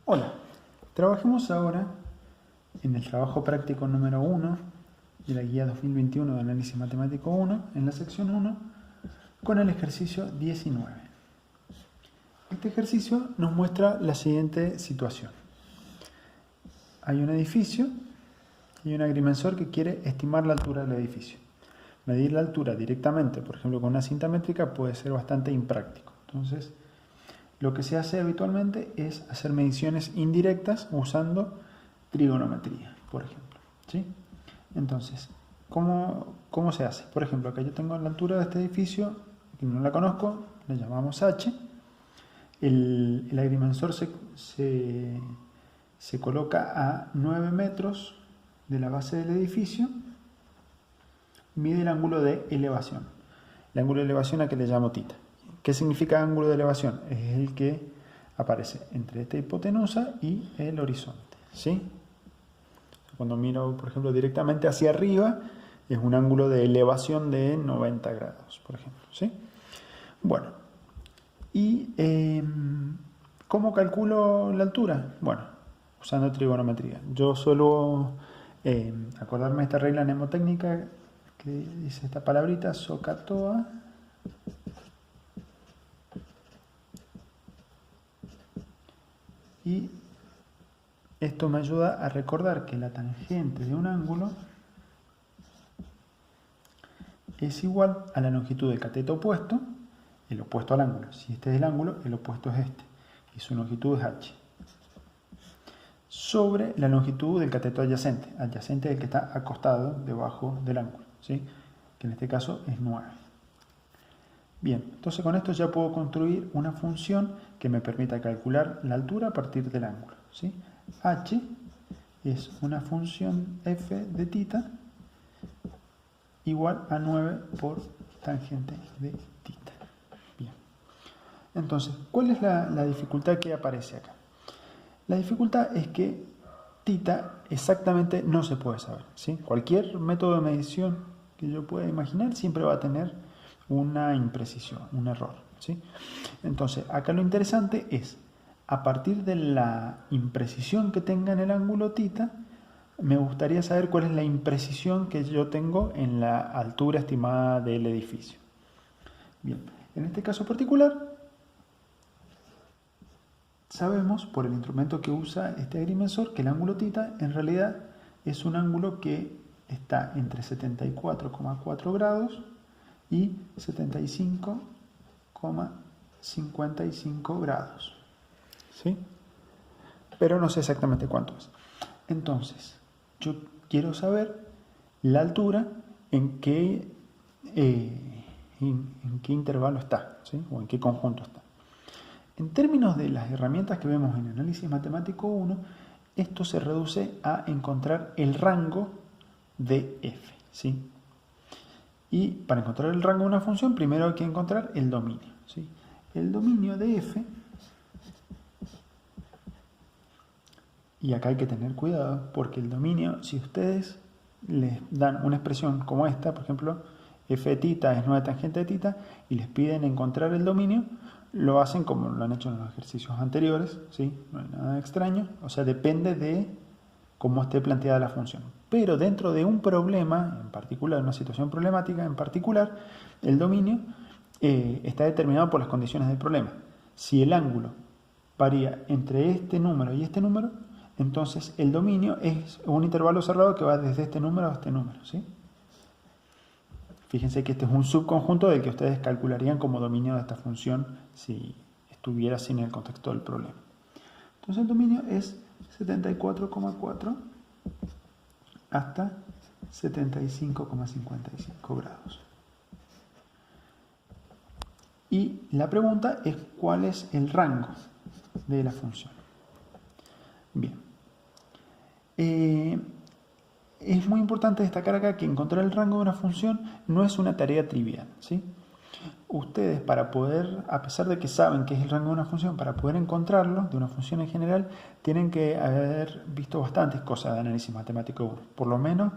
Hola, trabajemos ahora en el trabajo práctico número 1 de la guía 2021 de análisis matemático 1, en la sección 1, con el ejercicio 19. Este ejercicio nos muestra la siguiente situación. Hay un edificio y un agrimensor que quiere estimar la altura del edificio. Medir la altura directamente, por ejemplo, con una cinta métrica puede ser bastante impráctico. Entonces, lo que se hace habitualmente es hacer mediciones indirectas usando trigonometría, por ejemplo, ¿sí? Entonces, ¿cómo se hace? Por ejemplo, acá yo tengo la altura de este edificio, que no la conozco, le llamamos h. El agrimensor se coloca a 9 metros de la base del edificio, mide el ángulo de elevación. El ángulo de elevación a que le llamo θ. ¿Qué significa ángulo de elevación? Es el que aparece entre esta hipotenusa y el horizonte, ¿sí? Cuando miro, por ejemplo, directamente hacia arriba, es un ángulo de elevación de 90 grados, por ejemplo, ¿sí? Bueno, ¿y cómo calculo la altura? Bueno, usando trigonometría. Yo suelo acordarme de esta regla mnemotécnica que dice esta palabrita, SOHCAHTOA. Y esto me ayuda a recordar que la tangente de un ángulo es igual a la longitud del cateto opuesto, el opuesto al ángulo. Si este es el ángulo, el opuesto es este. Y su longitud es h. Sobre la longitud del cateto adyacente. Adyacente es el que está acostado debajo del ángulo, ¿sí? Que en este caso es 9. Bien, entonces con esto ya puedo construir una función que me permita calcular la altura a partir del ángulo, ¿sí? H es una función f de θ igual a 9 por tangente de θ. Bien. Entonces, ¿cuál es la dificultad que aparece acá? La dificultad es que θ exactamente no se puede saber, ¿sí? Cualquier método de medición que yo pueda imaginar siempre va a tener una imprecisión, un error, ¿sí? Entonces, acá lo interesante es, a partir de la imprecisión que tenga en el ángulo θ, me gustaría saber cuál es la imprecisión que yo tengo en la altura estimada del edificio. Bien, en este caso particular, sabemos por el instrumento que usa este agrimensor que el ángulo θ en realidad es un ángulo que está entre 74,4 grados y 75,55 grados, ¿sí? Pero no sé exactamente cuánto es. Entonces, yo quiero saber la altura en qué intervalo está, ¿sí? O en qué conjunto está. En términos de las herramientas que vemos en análisis matemático 1, esto se reduce a encontrar el rango de f, ¿sí? Y para encontrar el rango de una función, primero hay que encontrar el dominio, ¿sí? El dominio de f, y acá hay que tener cuidado, porque el dominio, si ustedes les dan una expresión como esta, por ejemplo, f de θ es 9 tangente de θ, y les piden encontrar el dominio, lo hacen como lo han hecho en los ejercicios anteriores, ¿sí? No hay nada extraño, o sea, depende de cómo esté planteada la función. Pero dentro de un problema en particular, una situación problemática en particular, el dominio está determinado por las condiciones del problema. Si el ángulo varía entre este número y este número, entonces el dominio es un intervalo cerrado que va desde este número a este número, ¿sí? Fíjense que este es un subconjunto del que ustedes calcularían como dominio de esta función si estuviera sin el contexto del problema. Entonces el dominio es 74,4 hasta 75,55 grados. Y la pregunta es cuál es el rango de la función. Bien. Es muy importante destacar acá que encontrar el rango de una función no es una tarea trivial, ¿sí? Ustedes, para poder, a pesar de que saben qué es el rango de una función, para poder encontrarlo, de una función en general, tienen que haber visto bastantes cosas de análisis matemático 1. Por lo menos,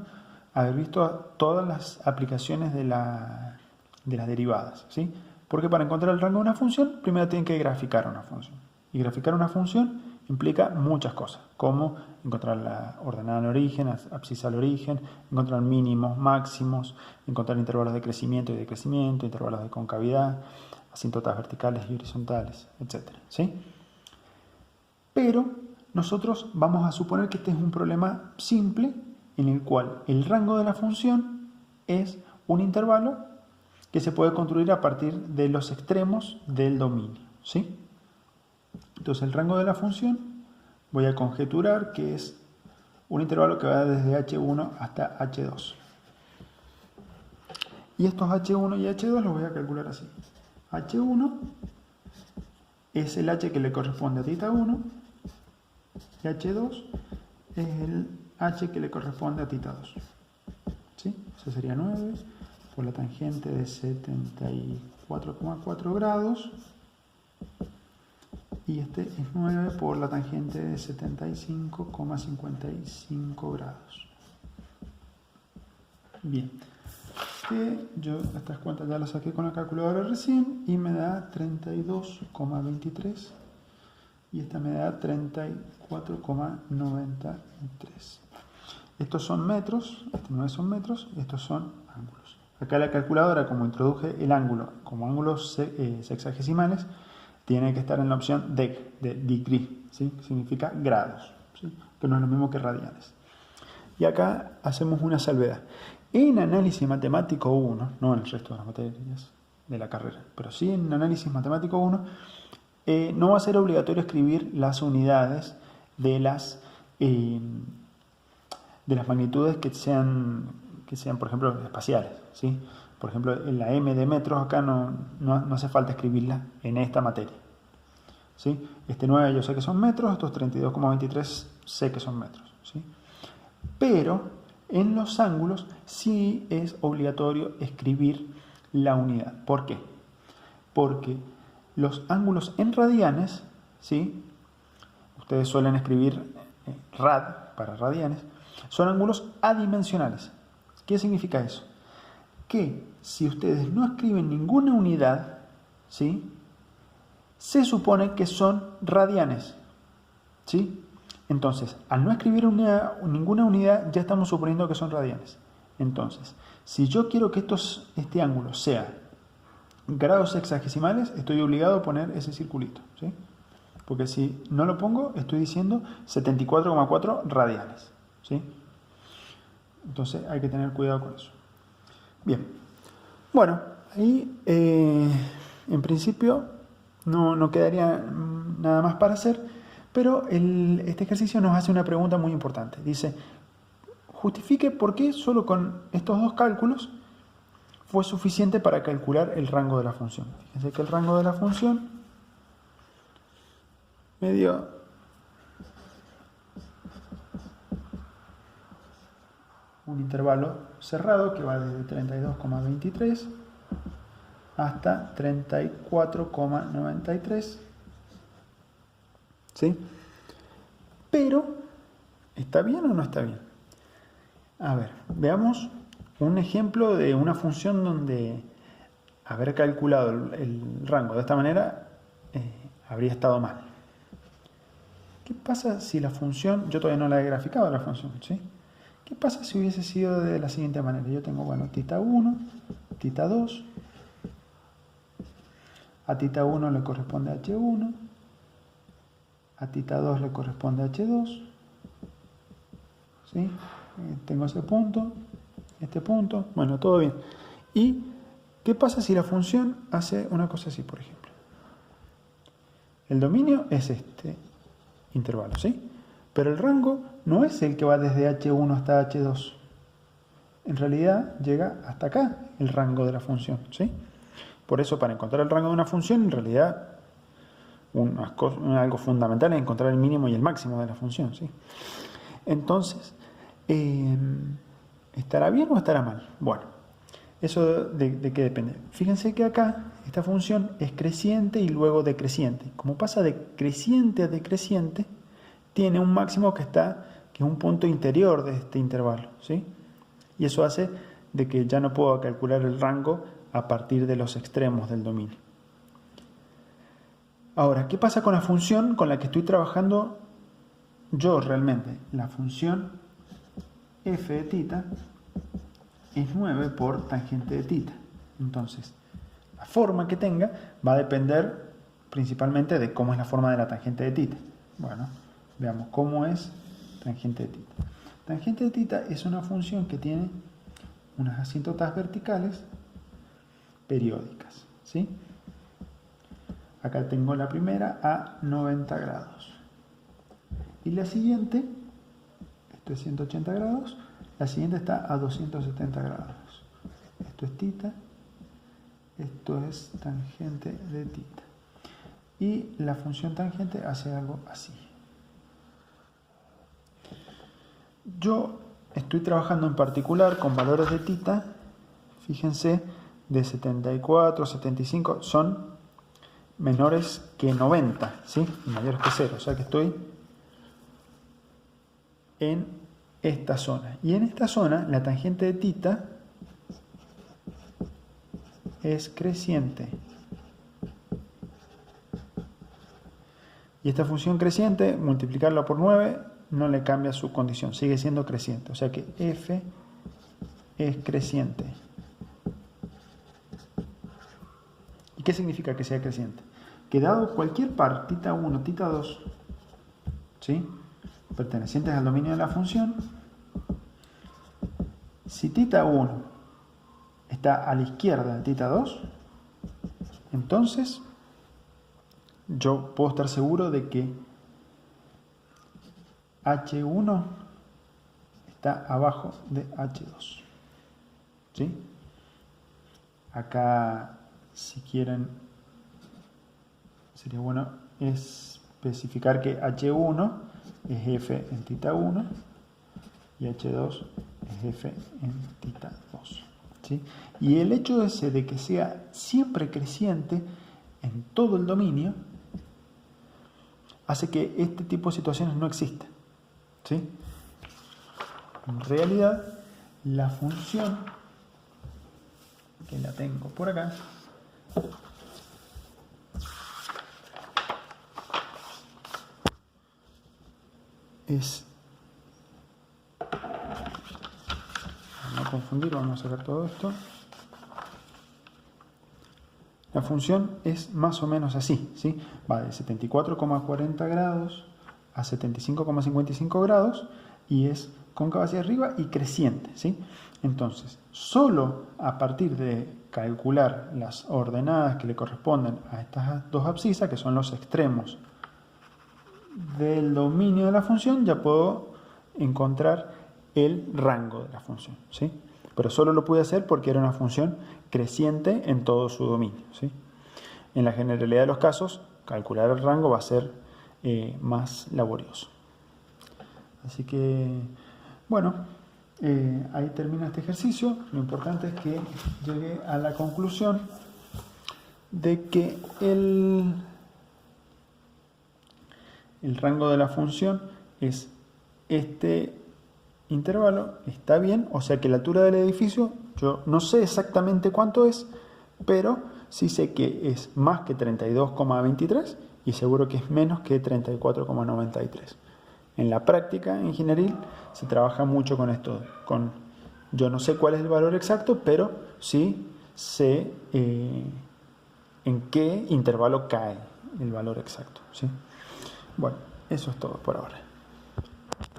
haber visto todas las aplicaciones de las derivadas, ¿sí? Porque para encontrar el rango de una función, primero tienen que graficar una función. Y graficar una función Implica muchas cosas, como encontrar la ordenada al origen, abscisa al origen, encontrar mínimos, máximos, encontrar intervalos de crecimiento y decrecimiento, intervalos de concavidad, asíntotas verticales y horizontales, etc. ¿Sí? Pero nosotros vamos a suponer que este es un problema simple en el cual el rango de la función es un intervalo que se puede construir a partir de los extremos del dominio. ¿Sí? Entonces el rango de la función voy a conjeturar que es un intervalo que va desde h1 hasta h2. Y estos h1 y h2 los voy a calcular así. h1 es el h que le corresponde a θ1 y h2 es el h que le corresponde a θ2. ¿Sí? Eso sería 9 por la tangente de 74,4 grados. Y este es 9 por la tangente de 75,55 grados. Bien. Que yo estas cuentas ya las saqué con la calculadora recién y me da 32,23 y esta me da 34,93. Estos son metros, estos no son metros, estos son ángulos. Acá la calculadora, como introduje el ángulo como ángulos sexagesimales, tiene que estar en la opción de degree, ¿sí? Significa grados, ¿sí? Que no es lo mismo que radianes. Y acá hacemos una salvedad. En análisis matemático 1, no en el resto de las materias de la carrera, pero sí en análisis matemático 1, no va a ser obligatorio escribir las unidades de las magnitudes que sean, por ejemplo, espaciales, ¿sí? Por ejemplo, en la m de metros acá no hace falta escribirla en esta materia, ¿sí? Este 9 yo sé que son metros, estos 32,23 sé que son metros, ¿sí? Pero en los ángulos sí es obligatorio escribir la unidad. ¿Por qué? Porque los ángulos en radianes, ¿sí? Ustedes suelen escribir rad para radianes, son ángulos adimensionales. ¿Qué significa eso? Que si ustedes no escriben ninguna unidad, ¿sí? Se supone que son radianes, ¿sí? Entonces, al no escribir ninguna unidad, ya estamos suponiendo que son radianes. Entonces, si yo quiero que este ángulo sea grados sexagesimales, estoy obligado a poner ese circulito, ¿sí? Porque si no lo pongo, estoy diciendo 74,4 radianes, ¿sí? Entonces hay que tener cuidado con eso. Bien, bueno, ahí en principio no quedaría nada más para hacer, pero este ejercicio nos hace una pregunta muy importante. Dice, justifique por qué solo con estos dos cálculos fue suficiente para calcular el rango de la función. Fíjense que el rango de la función me dio un intervalo cerrado que va desde 32,23 hasta 34,93. ¿Sí? Pero, ¿está bien o no está bien? A ver, veamos un ejemplo de una función donde haber calculado el rango de esta manera habría estado mal. ¿Qué pasa si la función, yo todavía no la he graficado la función, ¿sí? ¿Qué pasa si hubiese sido de la siguiente manera? Yo tengo, bueno, θ1, θ2, a θ1 le corresponde h1, a θ2 le corresponde h2, ¿sí? Tengo ese punto, este punto, bueno, todo bien. ¿Y qué pasa si la función hace una cosa así, por ejemplo? El dominio es este intervalo, ¿sí? Pero el rango no es el que va desde h1 hasta h2. En realidad llega hasta acá el rango de la función, ¿sí? Por eso, para encontrar el rango de una función, en realidad algo fundamental es encontrar el mínimo y el máximo de la función, ¿sí? Entonces, ¿estará bien o estará mal? Bueno, eso de qué depende. Fíjense que acá esta función es creciente y luego decreciente. Como pasa de creciente a decreciente, tiene un máximo que es un punto interior de este intervalo, ¿sí? Y eso hace de que ya no puedo calcular el rango a partir de los extremos del dominio. Ahora, ¿qué pasa con la función con la que estoy trabajando yo realmente? La función f de θ es 9 por tangente de θ. Entonces, la forma que tenga va a depender principalmente de cómo es la forma de la tangente de θ. Bueno, veamos cómo es tangente de θ. Tangente de θ es una función que tiene unas asíntotas verticales periódicas, ¿sí? Acá tengo la primera a 90 grados. Y la siguiente, esto es 180 grados, la siguiente está a 270 grados. Esto es θ, esto es tangente de θ. Y la función tangente hace algo así. Yo estoy trabajando en particular con valores de θ, fíjense, de 74, 75, son menores que 90, ¿sí? Y mayores que 0, o sea que estoy en esta zona. Y en esta zona la tangente de θ es creciente. Y esta función creciente, multiplicarla por 9, no le cambia su condición, sigue siendo creciente. O sea que f es creciente. ¿Y qué significa que sea creciente? Que dado cualquier par, θ1, θ2, ¿sí?, pertenecientes al dominio de la función, si θ1 está a la izquierda de θ2, entonces yo puedo estar seguro de que h1 está abajo de h2. ¿Sí? Acá, si quieren, sería bueno especificar que h1 es f en θ1 y h2 es f en θ2. ¿Sí? Y el hecho ese de que sea siempre creciente en todo el dominio hace que este tipo de situaciones no existan. ¿Sí? En realidad, la función, que la tengo por acá, es, para no confundir, vamos a sacar todo esto. La función es más o menos así, ¿sí? Va de 74,40 grados a 75,55 grados y es cóncava hacia arriba y creciente, ¿sí? Entonces, solo a partir de calcular las ordenadas que le corresponden a estas dos abscisas, que son los extremos del dominio de la función, ya puedo encontrar el rango de la función, ¿sí? Pero solo lo pude hacer porque era una función creciente en todo su dominio, ¿sí? En la generalidad de los casos, calcular el rango va a ser más laborioso. Así que, bueno, ahí termina este ejercicio. Lo importante es que llegue a la conclusión de que el rango de la función es este intervalo, está bien, o sea que la altura del edificio, yo no sé exactamente cuánto es, pero sí sé que es más que 32,23 y seguro que es menos que 34,93. En la práctica ingenieril se trabaja mucho con esto, yo no sé cuál es el valor exacto, pero sí sé en qué intervalo cae el valor exacto, ¿sí? Bueno, eso es todo por ahora.